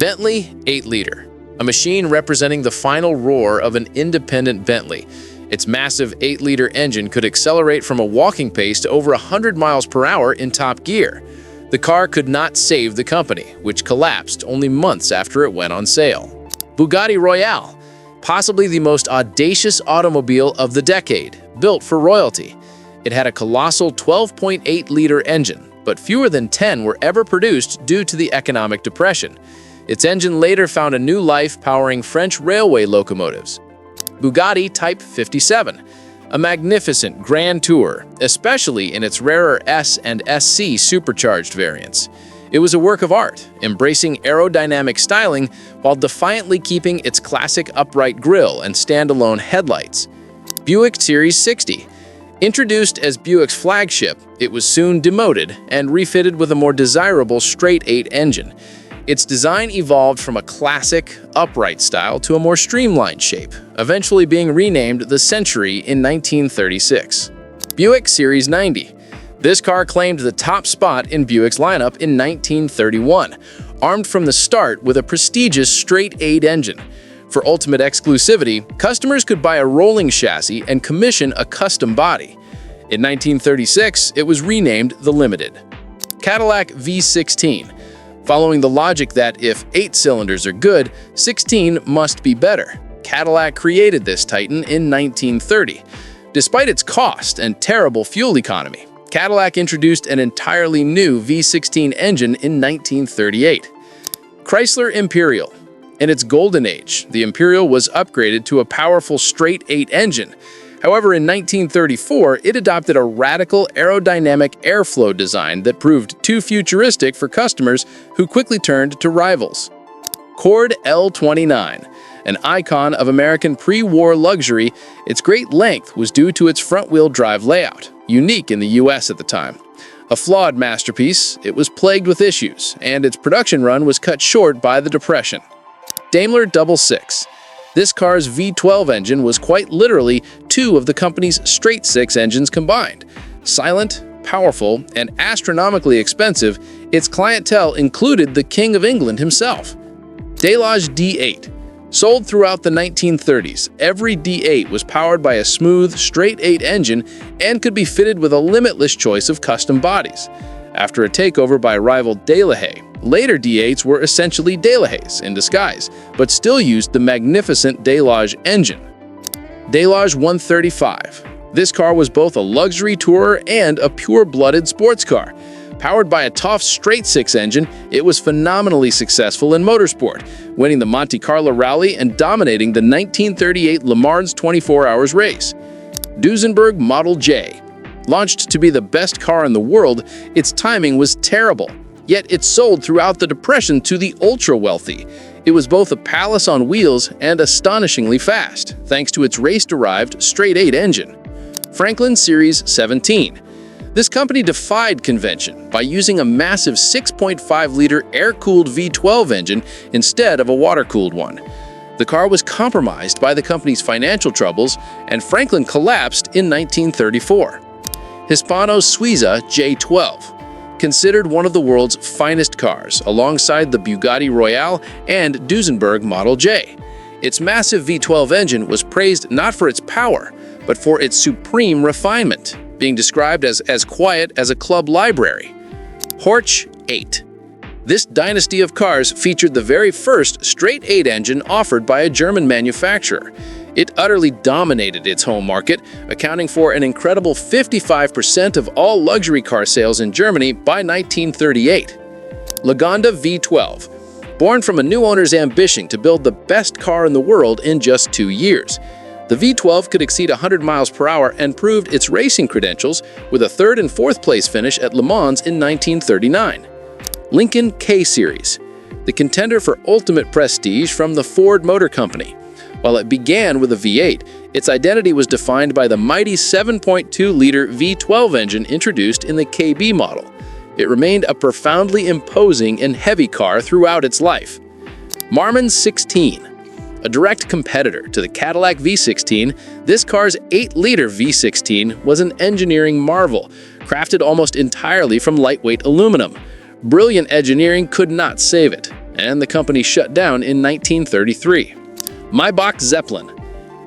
Bentley 8-liter, a machine representing the final roar of an independent Bentley. Its massive 8-liter engine could accelerate from a walking pace to over 100 miles per hour in top gear. The car could not save the company, which collapsed only months after it went on sale. Bugatti Royale, possibly the most audacious automobile of the decade, built for royalty. It had a colossal 12.8-liter engine, but fewer than 10 were ever produced due to the economic depression. Its engine later found a new life powering French railway locomotives. Bugatti Type 57, a magnificent grand tour, especially in its rarer S and SC supercharged variants. It was a work of art, embracing aerodynamic styling while defiantly keeping its classic upright grille and standalone headlights. Buick Series 60. Introduced as Buick's flagship, it was soon demoted and refitted with a more desirable straight-8 engine. Its design evolved from a classic, upright style to a more streamlined shape, eventually being renamed the Century in 1936. Buick Series 90. This car claimed the top spot in Buick's lineup in 1931, armed from the start with a prestigious straight-8 engine. For ultimate exclusivity, customers could buy a rolling chassis and commission a custom body. In 1936, it was renamed the Limited. Cadillac V16. Following the logic that if 8 cylinders are good, 16 must be better, Cadillac created this titan in 1930. Despite its cost and terrible fuel economy, Cadillac introduced an entirely new V16 engine in 1938. Chrysler Imperial. In its golden age, the Imperial was upgraded to a powerful straight-8 engine. However, in 1934, it adopted a radical aerodynamic airflow design that proved too futuristic for customers who quickly turned to rivals. Cord L29. An icon of American pre-war luxury, its great length was due to its front-wheel drive layout, unique in the US at the time. A flawed masterpiece, it was plagued with issues, and its production run was cut short by the Depression. Daimler Double-Six. This car's V12 engine was quite literally 2 of the company's straight-6 engines combined. Silent, powerful, and astronomically expensive, its clientele included the King of England himself. Delage D8. Sold throughout the 1930s, every D8 was powered by a smooth, straight-8 engine and could be fitted with a limitless choice of custom bodies. After a takeover by rival Delahaye, later D8s were essentially Delahayes in disguise, but still used the magnificent Delage engine. Delage 135. This car was both a luxury tourer and a pure-blooded sports car. Powered by a tough straight-6 engine, it was phenomenally successful in motorsport, winning the Monte Carlo Rally and dominating the 1938 Le Mans 24 Hours race. Duesenberg Model J. Launched to be the best car in the world, its timing was terrible, yet it sold throughout the Depression to the ultra-wealthy. It was both a palace on wheels and astonishingly fast, thanks to its race-derived straight-8 engine. Franklin Series 17. This company defied convention by using a massive 6.5-liter air-cooled V12 engine instead of a water-cooled one. The car was compromised by the company's financial troubles, and Franklin collapsed in 1934. Hispano-Suiza J12. Considered one of the world's finest cars, alongside the Bugatti Royale and Duesenberg Model J. Its massive V12 engine was praised not for its power, but for its supreme refinement, being described as quiet as a club library. Horch 8. This dynasty of cars featured the very first straight-8 engine offered by a German manufacturer. It utterly dominated its home market, accounting for an incredible 55% of all luxury car sales in Germany by 1938. Lagonda V12. Born from a new owner's ambition to build the best car in the world in just 2 years. The V12 could exceed 100 miles per hour and proved its racing credentials with a 3rd and 4th place finish at Le Mans in 1939. Lincoln K-Series, the contender for ultimate prestige from the Ford Motor Company. While it began with a V8, its identity was defined by the mighty 7.2-liter V12 engine introduced in the KB model. It remained a profoundly imposing and heavy car throughout its life. Marmon 16. A direct competitor to the Cadillac V16, this car's 8-liter V16 was an engineering marvel, crafted almost entirely from lightweight aluminum. Brilliant engineering could not save it, and the company shut down in 1933. Maybach Zeppelin.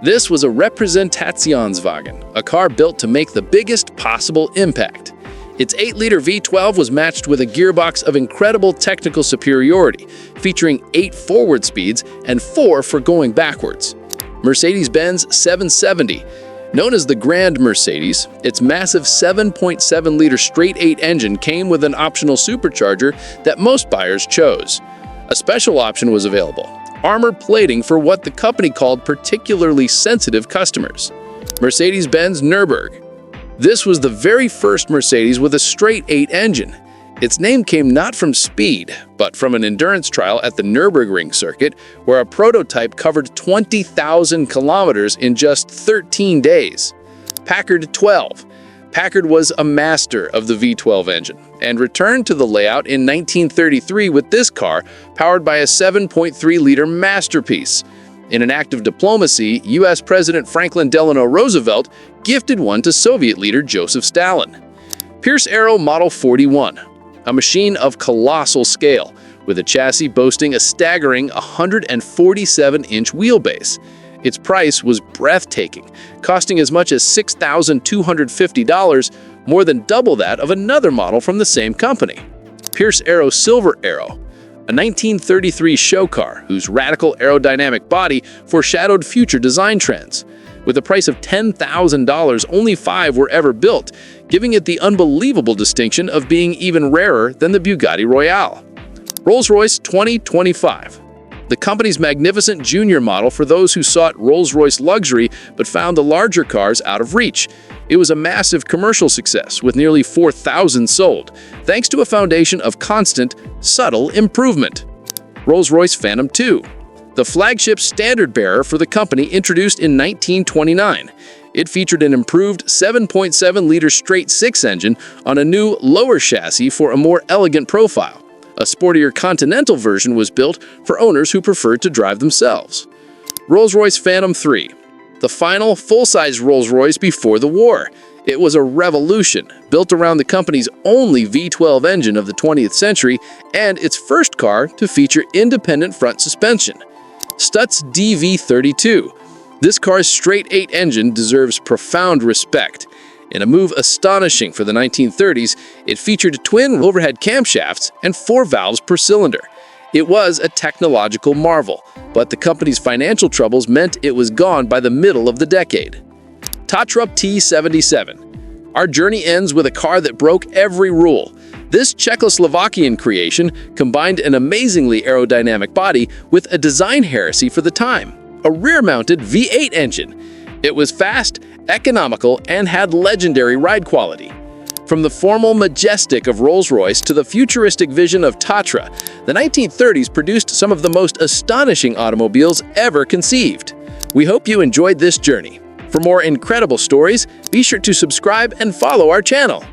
This was a Repräsentationswagen, a car built to make the biggest possible impact. Its 8-liter V12 was matched with a gearbox of incredible technical superiority, featuring 8 forward speeds and 4 for going backwards. Mercedes-Benz 770. Known as the Grand Mercedes, its massive 7.7-liter straight-8 engine came with an optional supercharger that most buyers chose. A special option was available: armored plating for what the company called particularly sensitive customers. Mercedes-Benz Nurburg. This was the very first Mercedes with a straight-8 engine. Its name came not from speed, but from an endurance trial at the Nürburgring circuit, where a prototype covered 20,000 kilometers in just 13 days. Packard 12. Packard was a master of the V12 engine and returned to the layout in 1933 with this car, powered by a 7.3-liter masterpiece. In an act of diplomacy, U.S. President Franklin Delano Roosevelt gifted one to Soviet leader Joseph Stalin. Pierce Arrow Model 41. A machine of colossal scale, with a chassis boasting a staggering 147-inch wheelbase. Its price was breathtaking, costing as much as $6,250, more than double that of another model from the same company. Pierce Arrow Silver Arrow, a 1933 show car whose radical aerodynamic body foreshadowed future design trends. With a price of $10,000, only 5 were ever built, giving it the unbelievable distinction of being even rarer than the Bugatti Royale. Rolls-Royce 2025. The company's magnificent junior model for those who sought Rolls-Royce luxury but found the larger cars out of reach. It was a massive commercial success, with nearly 4,000 sold, thanks to a foundation of constant, subtle improvement. Rolls-Royce Phantom II. The flagship standard-bearer for the company, introduced in 1929. It featured an improved 7.7-liter straight-6 engine on a new, lower chassis for a more elegant profile. A sportier Continental version was built for owners who preferred to drive themselves. Rolls-Royce Phantom III. The final, full-size Rolls-Royce before the war. It was a revolution, built around the company's only V12 engine of the 20th century and its first car to feature independent front suspension. Stutz DV-32. This car's straight-8 engine deserves profound respect. In a move astonishing for the 1930s, it featured twin overhead camshafts and 4 valves per cylinder. It was a technological marvel, but the company's financial troubles meant it was gone by the middle of the decade. Tatra T77. Our journey ends with a car that broke every rule. This Czechoslovakian creation combined an amazingly aerodynamic body with a design heresy for the time: a rear-mounted V8 engine. It was fast, economical, and had legendary ride quality. From the formal majestic of Rolls-Royce to the futuristic vision of Tatra, the 1930s produced some of the most astonishing automobiles ever conceived. We hope you enjoyed this journey. For more incredible stories, be sure to subscribe and follow our channel.